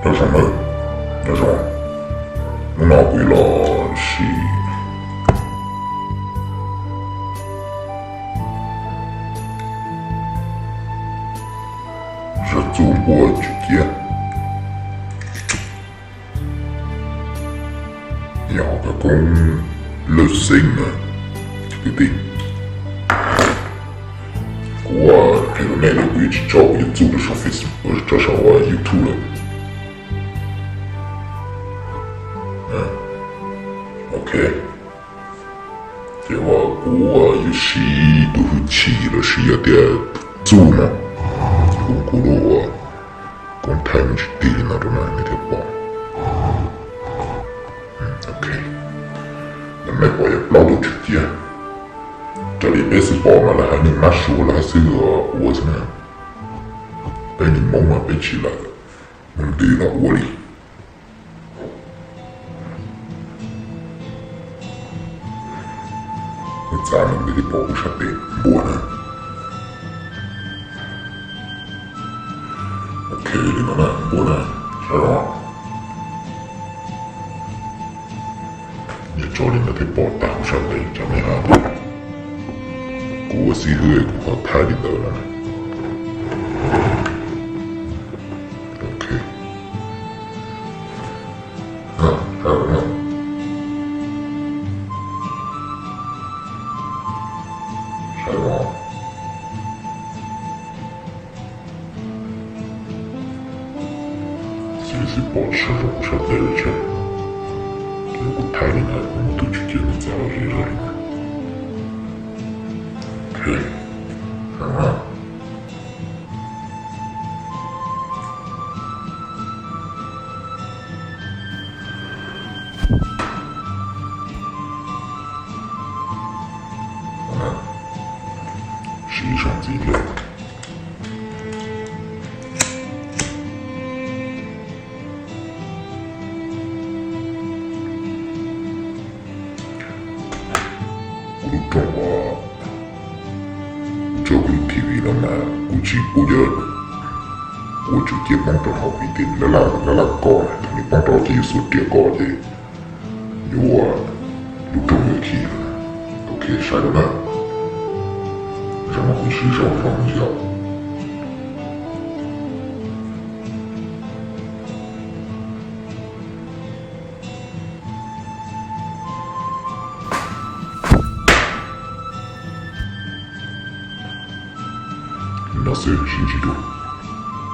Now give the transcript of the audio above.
要上门，要上，我拿回了是中国之间，要个公乐性啊，对不对？我这个内容我一直找也做得上 Facebook， 至少我 YouTube 了。OK， 这我有时都会起了是有点做嘛，我觉得我光台面去地那种那点棒。OK， 那美国也不老多时间。这里边是包满了，还你妈说了，还是个我怎么样？被你猛啊背起来了，弄对了我里。咱们得保护上的我呢。OK， 你们呢？我呢？是吧？你找你那得保护上的，怎么样？我是个我太领导了。OK， 还有呢？还有吗？随时保持着上在这儿，我太领导，我都去见你在我这里。OK， 好吗？实际上这个我都找我这个 TV 了嘛，估计我直接帮到好一点，那高了，你帮到这所点高的，有重要题了 ，OK， 下个呢？怎么回事？上一下。那是星期六。